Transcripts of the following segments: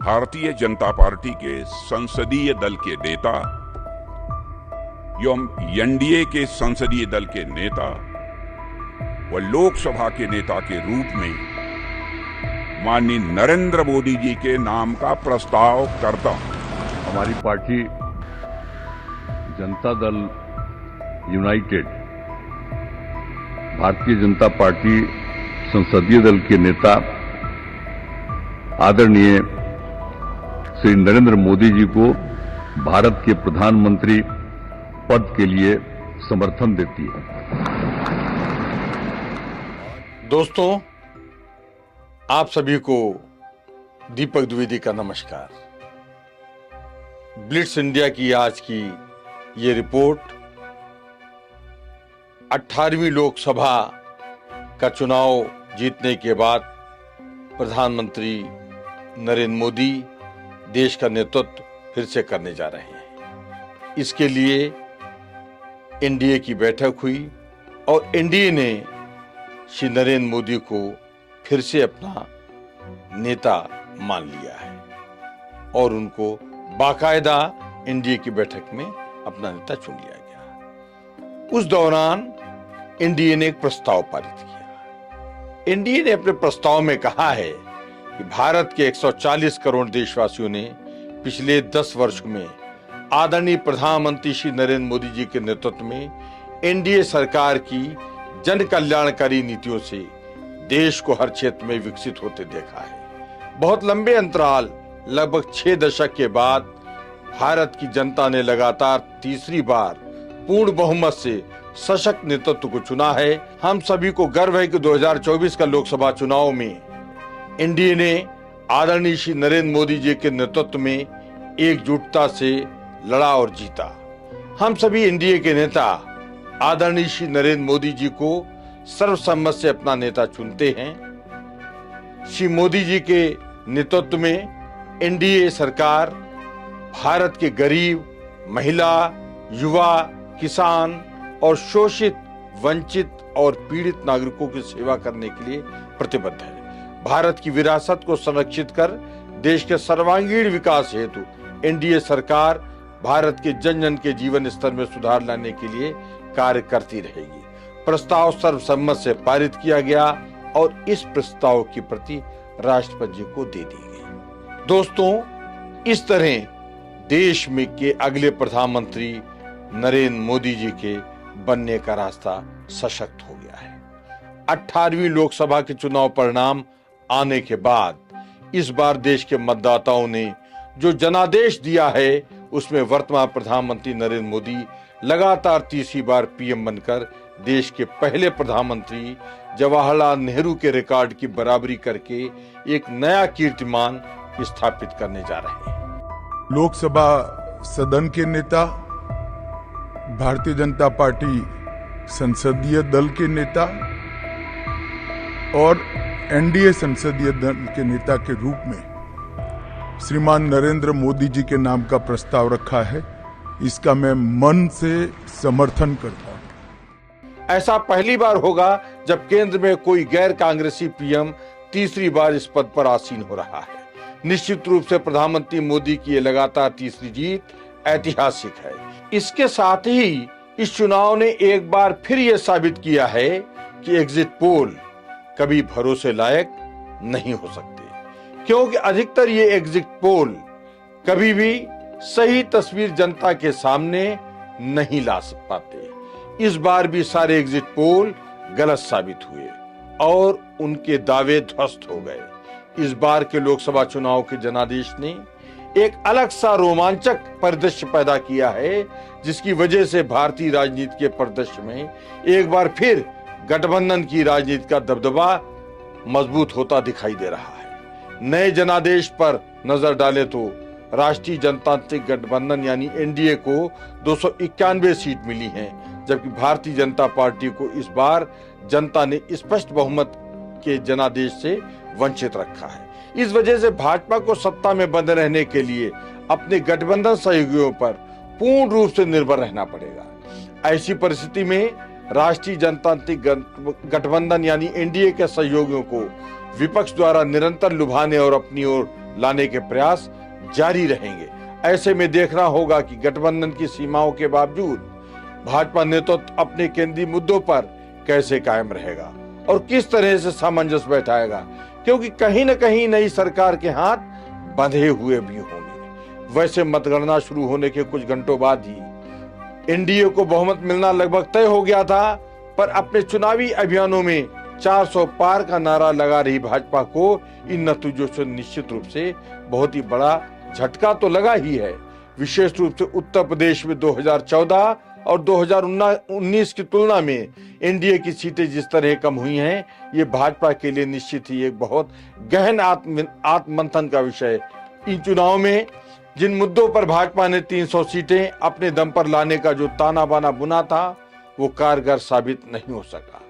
Bharatiya Janata party के संसदीय दल के नेता एवं एनडीए के संसदीय दल के नेता व लोकसभा के नेता के रूप में माननीय नरेंद्र मोदी जी के नाम का प्रस्ताव करता हूं। हमारी party Janata Dal United Bharatiya Janata party संसदीय दल के नेता आदरणीय श्री नरेंद्र मोदी जी को भारत के प्रधानमंत्री पद के लिए समर्थन देती है। दोस्तों, आप सभी को दीपक द्विवेदी का नमस्कार। ब्लिट्स इंडिया की आज की ये रिपोर्ट 18वीं लोकसभा का चुनाव जीतने के बाद प्रधानमंत्री नरेंद्र मोदी देश का नेतृत्व फिर से करने जा रहे हैं। इसके लिए एनडीए की बैठक हुई और एनडीए ने श्री नरेंद्र मोदी को फिर से अपना नेता मान लिया है और उनको बाकायदा एनडीए की बैठक में अपना नेता चुन लिया गया। उस दौरान एनडीए ने एक प्रस्ताव पारित किया। एनडीए ने अपने प्रस्ताव में कहा है कि भारत के 140 करोड़ देशवासियों ने पिछले 10 वर्ष में आदरणीय प्रधानमंत्री श्री नरेंद्र मोदी जी के नेतृत्व में एनडीए सरकार की जन कल्याणकारी नीतियों से देश को हर क्षेत्र में विकसित होते देखा है। बहुत लंबे अंतराल लगभग 6 दशक के बाद भारत की जनता ने लगातार तीसरी बार पूर्ण बहुमत से सशक्त नेतृत्व को चुना है। हम सभी को गर्व है कि 2024 का लोकसभा चुनाव में एनडीए ने आदरणीय श्री नरेंद्र मोदी जी के नेतृत्व में एकजुटता से लड़ा और जीता। हम सभी एनडीए के नेता आदरणीय श्री नरेंद्र मोदी जी को सर्वसम्मत से अपना नेता चुनते हैं। श्री मोदी जी के नेतृत्व में एनडीए सरकार भारत के गरीब, महिला, युवा, किसान और शोषित, वंचित और पीड़ित नागरिकों की सेवा करने के लिए प्रतिबद्ध है। भारत की विरासत को संरक्षित कर देश के सर्वांगीण विकास हेतु एनडीए सरकार भारत के जन जन के जीवन स्तर में सुधार लाने के लिए कार्य करती रहेगी। प्रस्ताव सर्वसम्मत से पारित किया गया और इस प्रस्ताव की प्रति राष्ट्रपति जी को दे दी गई। दोस्तों, इस तरह देश में के अगले प्रधानमंत्री नरेंद्र मोदी जी के बनने का रास्ता सशक्त हो गया है। 18वीं लोकसभा के चुनाव परिणाम आने के बाद इस बार देश के मतदाताओं ने जो जनादेश दिया है उसमें वर्तमान प्रधानमंत्री नरेंद्र मोदी लगातार तीसरी बार पीएम बनकर देश के पहले प्रधानमंत्री जवाहरलाल नेहरू के रिकॉर्ड की बराबरी करके एक नया कीर्तिमान स्थापित करने जा रहे हैं। लोकसभा सदन के नेता, भारतीय जनता पार्टी संसदीय दल के नेता और एनडीए संसदीय दल के नेता के रूप में श्रीमान नरेंद्र मोदी जी के नाम का प्रस्ताव रखा है। इसका मैं मन से समर्थन करता हूं। ऐसा पहली बार होगा जब केंद्र में कोई गैर कांग्रेसी पीएम तीसरी बार इस पद पर आसीन हो रहा है। निश्चित रूप से प्रधानमंत्री मोदी की ये लगातार तीसरी जीत ऐतिहासिक है। इसके साथ ही इस चुनाव ने एक बार फिर यह साबित किया है कि एग्जिट पोल कभी भरोसे लायक नहीं हो सकते, क्योंकि अधिकतर ये एग्जिट पोल कभी भी सही तस्वीर जनता के सामने नहीं ला पाते। इस बार भी सारे एग्जिट पोल गलत साबित हुए और उनके दावे ध्वस्त हो गए। इस बार के लोकसभा चुनाव के जनादेश ने एक अलग सा रोमांचक परिदृश्य पैदा किया है, जिसकी वजह से भारतीय राजनीति के परिदृश्य में एक बार फिर गठबंधन की राजनीति का दबदबा मजबूत होता दिखाई दे रहा है। नए जनादेश पर नजर डालें तो राष्ट्रीय जनतांत्रिक गठबंधन यानी एनडीए को 291 सीट मिली हैं, जबकि भारतीय जनता पार्टी को इस बार जनता ने स्पष्ट बहुमत के जनादेश से वंचित रखा है। इस वजह से भाजपा को सत्ता में बने रहने के लिए अपने गठबंधन सहयोगियों पर पूर्ण रूप से निर्भर रहना पड़ेगा। ऐसी परिस्थिति में राष्ट्रीय जनतांत्रिक गठबंधन यानी एनडीए के सहयोगियों को विपक्ष द्वारा निरंतर लुभाने और अपनी ओर लाने के प्रयास जारी रहेंगे। ऐसे में देखना होगा कि गठबंधन की सीमाओं के बावजूद भाजपा नेतृत्व अपने केंद्रीय मुद्दों पर कैसे कायम रहेगा और किस तरह से सामंजस्य बैठाएगा, क्योंकि कहीं न कहीं नई सरकार के हाथ बंधे हुए भी होंगे। वैसे मतगणना शुरू होने के कुछ घंटों बाद ही एनडीए को बहुमत मिलना लगभग तय हो गया था, पर अपने चुनावी अभियानों में 400 पार का नारा लगा रही भाजपा को इन नतीजों से निश्चित रूप से बहुत ही बड़ा झटका तो लगा ही है। विशेष रूप से उत्तर प्रदेश में 2014 और 2019 की तुलना में एनडीए की सीटें जिस तरह कम हुई हैं, ये भाजपा के लिए निश्चित ही एक बहुत गहन आत्ममंथन का विषय। इन चुनाव में जिन मुद्दों पर भाजपा ने 300 सीटें अपने दम पर लाने का जो ताना बाना बुना था, वो कारगर साबित नहीं हो सका।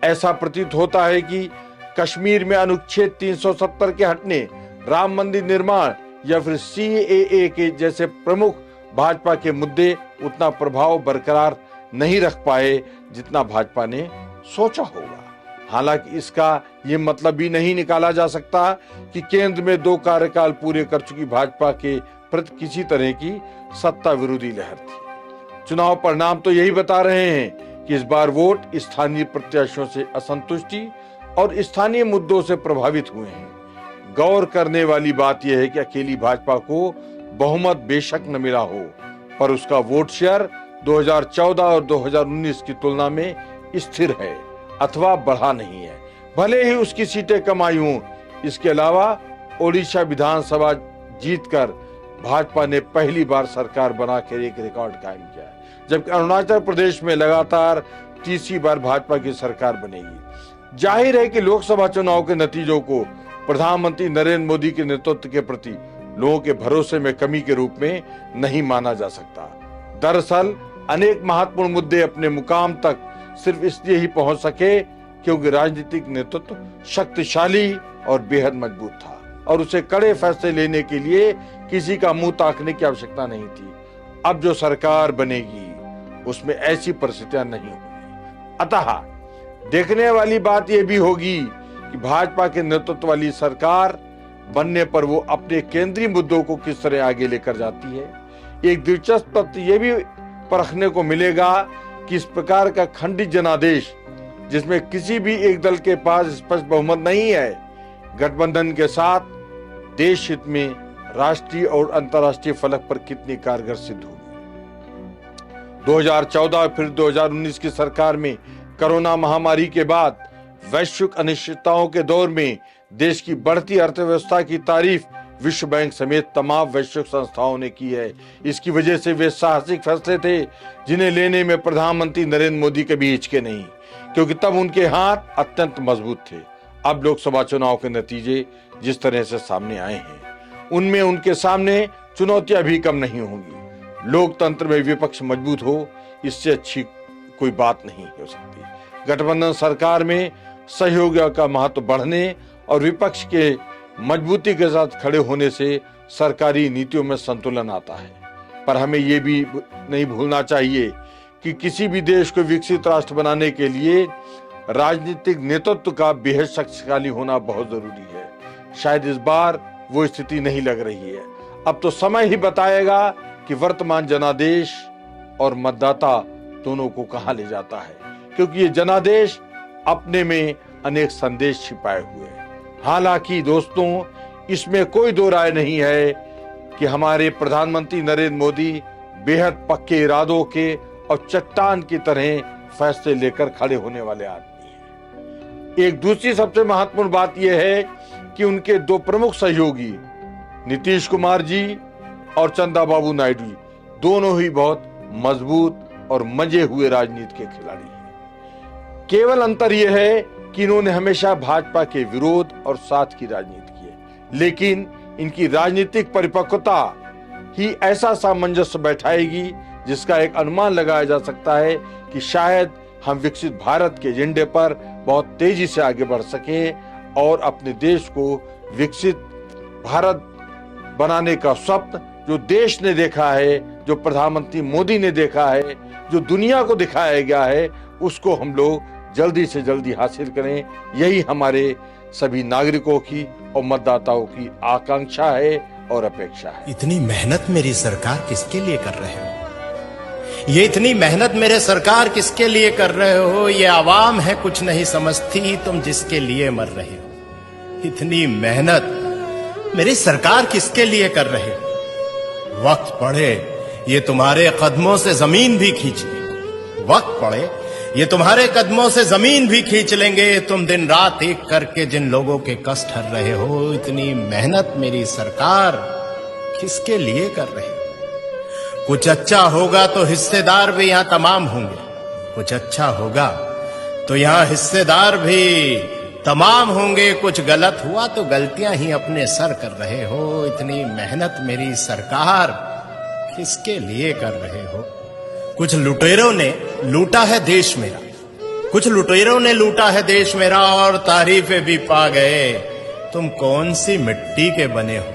ऐसा प्रतीत होता है कि कश्मीर में अनुच्छेद 370 के हटने, राम मंदिर निर्माण या फिर सीएए के जैसे प्रमुख भाजपा के मुद्दे उतना प्रभाव बरकरार नहीं रख पाए जितना भाजपा ने सोचा होगा। हालांकि इसका ये मतलब भी नहीं निकाला जा सकता कि केंद्र में 2 कार्यकाल पूरे कर चुकी भाजपा के प्रति किसी तरह की सत्ता विरोधी लहर थी। चुनाव परिणाम तो यही बता रहे हैं कि इस बार वोट स्थानीय प्रत्याशियों से असंतुष्टि और स्थानीय मुद्दों से प्रभावित हुए हैं। गौर करने वाली बात यह है कि अकेली भाजपा को बहुमत बेशक न मिला हो, पर उसका वोट शेयर 2014 और 2019 की तुलना में स्थिर है अथवा बढ़ा नहीं है, भले ही उसकी सीटें कम आई हों। इसके अलावा ओडिशा विधानसभा जीतकर भाजपा ने पहली बार सरकार बनाकर एक रिकॉर्ड कायम किया है, जबकि अरुणाचल प्रदेश में लगातार तीसरी बार भाजपा की सरकार बनेगी। जाहिर है कि लोकसभा चुनाव के नतीजों को प्रधानमंत्री नरेंद्र मोदी के नेतृत्व के प्रति लोगों के भरोसे में कमी के रूप में नहीं माना जा सकता। दरअसल अनेक महत्वपूर्ण मुद्दे अपने मुकाम तक सिर्फ इसलिए ही पहुंच सके क्योंकि राजनीतिक नेतृत्व शक्तिशाली और बेहद मजबूत था और उसे कड़े फैसले लेने के लिए किसी का मुंह ताकने की आवश्यकता नहीं थी। अब जो सरकार बनेगी उसमें ऐसी परिस्थितियां नहीं होंगी। अतः देखने वाली बात यह भी होगी कि भाजपा के नेतृत्व वाली सरकार बनने पर वो अपने केंद्रीय मुद्दों को किस तरह आगे लेकर जाती है। एक दिलचस्प तथ्य यह भी परखने को मिलेगा कि इस प्रकार का खंडित जनादेश, जिसमें किसी भी एक दल के पास स्पष्ट बहुमत नहीं है, गठबंधन के साथ देश हित में राष्ट्रीय और अंतर्राष्ट्रीय फलक पर कितनी कारगर सिद्ध होगी। 2014 और फिर 2019 की सरकार में कोरोना महामारी के बाद वैश्विक अनिश्चितताओं के दौर में देश की बढ़ती अर्थव्यवस्था की तारीफ विश्व बैंक समेत तमाम वैश्विक संस्थाओं ने की है। इसकी वजह से वे साहसिक फैसले थे जिन्हें लेने में प्रधानमंत्री नरेंद्र मोदी कभी हिचके नहीं, क्योंकि तब उनके हाथ अत्यंत मजबूत थे। अब लोकसभा चुनाव के नतीजे जिस तरह से सामने आए हैं, उनमें उनके सामने चुनौतियां भी कम नहीं होंगी। लोकतंत्र में विपक्ष मजबूत हो, इससे अच्छी कोई बात नहीं हो सकती। गठबंधन सरकार में सहयोग का महत्व बढ़ने और विपक्ष के मजबूती के साथ खड़े होने से सरकारी नीतियों में संतुलन आता है। पर हमें ये भी नहीं भूलना चाहिए कि किसी भी देश को विकसित राष्ट्र बनाने के लिए राजनीतिक नेतृत्व का बेहद शक्तिशाली होना बहुत जरूरी है। शायद इस बार वो स्थिति नहीं लग रही है। अब तो समय ही बताएगा कि वर्तमान जनादेश और मतदाता दोनों को कहां ले जाता है, क्योंकि ये जनादेश अपने में अनेक संदेश छिपाए हुए हैं। हालांकि दोस्तों, इसमें कोई दो राय नहीं है कि हमारे प्रधानमंत्री नरेंद्र मोदी बेहद पक्के इरादों के और चट्टान की तरह फैसले लेकर खड़े होने वाले आदमी हैं। एक दूसरी सबसे महत्वपूर्ण बात यह है कि उनके 2 प्रमुख सहयोगी नीतीश कुमार जी और चंद्रबाबू नायडू जी दोनों ही बहुत मजबूत और मंजे हुए राजनीति के खिलाड़ी हैं। केवल अंतर यह है कि इन्होंने हमेशा भाजपा के विरोध और साथ की राजनीति की है, लेकिन इनकी राजनीतिक परिपक्वता ही ऐसा सामंजस्य बैठाएगी जिसका एक अनुमान लगाया जा सकता है कि शायद हम विकसित भारत के एजेंडे पर बहुत तेजी से आगे बढ़ सके और अपने देश को विकसित भारत बनाने का स्वप्न जो देश ने देखा है, जो प्रधानमंत्री मोदी ने देखा है, जो दुनिया को दिखाया गया है, उसको हम लोग जल्दी से जल्दी हासिल करें। यही हमारे सभी नागरिकों की और मतदाताओं की आकांक्षा है और अपेक्षा है। इतनी मेहनत मेरी सरकार किसके लिए कर रहे हो? ये इतनी मेहनत मेरे सरकार किसके लिए कर रहे हो? ये आवाम है कुछ नहीं समझती, तुम जिसके लिए मर रहे हो। इतनी मेहनत मेरी सरकार किसके लिए कर रहे हो? वक्त पड़े ये तुम्हारे कदमों से जमीन भी खींच लेंगे। वक्त पड़े ये तुम्हारे कदमों से जमीन भी खींच लेंगे। तुम दिन रात एक करके जिन लोगों के कष्ट हर रहे हो, इतनी मेहनत मेरी सरकार किसके लिए कर रहे हो? कुछ अच्छा होगा तो हिस्सेदार भी यहां तमाम होंगे। कुछ अच्छा होगा तो यहां हिस्सेदार भी तमाम होंगे। कुछ गलत हुआ तो गलतियां ही अपने सर कर रहे हो। इतनी मेहनत मेरी सरकार किसके लिए कर रहे हो? कुछ लुटेरों ने लूटा है देश मेरा, कुछ लुटेरों ने लूटा है देश मेरा और तारीफें भी पा गए। तुम कौन सी मिट्टी के बने हो?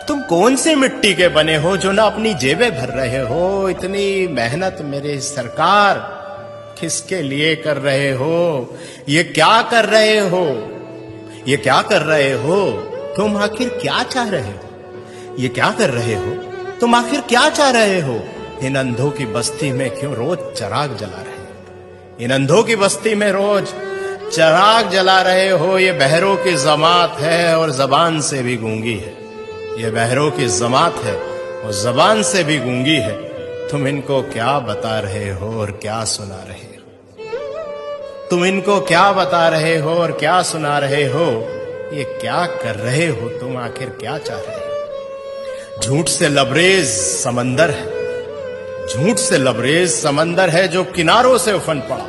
तुम कौन सी मिट्टी के बने हो जो ना अपनी जेबें भर रहे हो? इतनी मेहनत मेरे सरकार किसके लिए कर रहे हो? ये क्या कर रहे हो? ये क्या कर रहे हो? तुम आखिर क्या चाह रहे हो? ये क्या कर रहे हो? तुम आखिर क्या चाह रहे हो? इन अंधों की बस्ती में क्यों रोज चिराग जला रहे हो? इन अंधों की बस्ती में रोज चिराग जला रहे हो। ये बहरों की जमात है और जबान से भी गूंगी है। ये बहरों की जमात है और जबान से भी गूंगी है। तुम इनको क्या बता रहे हो और क्या सुना रहे हो? तुम इनको क्या बता रहे हो और क्या सुना रहे हो? ये क्या कर रहे हो? तुम आखिर क्या चाह रहे हो? झूठ से लबरेज समंदर है, झूठ से लबरेज समंदर है जो किनारों से उफन पड़ा।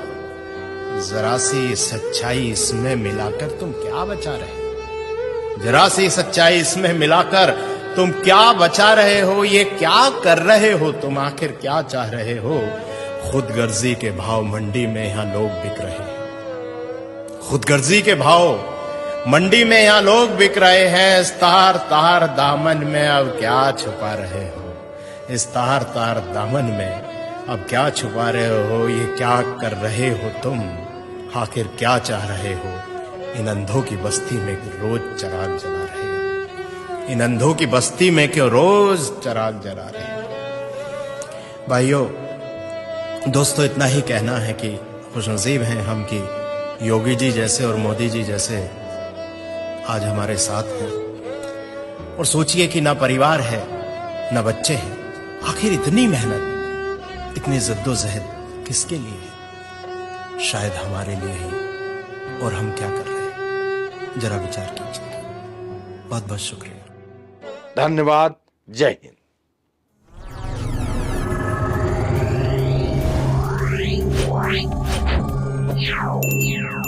जरा सी सच्चाई इसमें मिलाकर तुम क्या बचा रहे हो? जरा सी सच्चाई इसमें मिलाकर तुम क्या बचा रहे हो? ये क्या कर रहे हो? तुम आखिर क्या चाह रहे हो? खुदगर्जी के भाव मंडी में यहां लोग बिक रहे हैं। खुदगर्जी के भाव मंडी में यहां लोग बिक रहे हैं। इस तार तार दामन में अब क्या छुपा रहे हो? इस तार तार दामन में अब क्या छुपा रहे हो? ये क्या कर रहे हो तुम? आखिर क्या चाह रहे हो? इन अंधों की बस्ती में रोज चिराग जला रहे हो। इन अंधों की बस्ती में क्यों रोज चिराग जला रहे हो? भाइयों दोस्तों, इतना ही कहना है कि खुशनसीब हैं हम कि योगी जी जैसे और मोदी जी जैसे आज हमारे साथ हैं। और सोचिए कि ना परिवार है ना बच्चे हैं, आखिर इतनी मेहनत इतनी जद्दोजहद किसके लिए है? शायद हमारे लिए ही। और हम क्या कर रहे हैं जरा विचार कीजिए। बहुत बहुत शुक्रिया, धन्यवाद। जय हिंद। Yeah.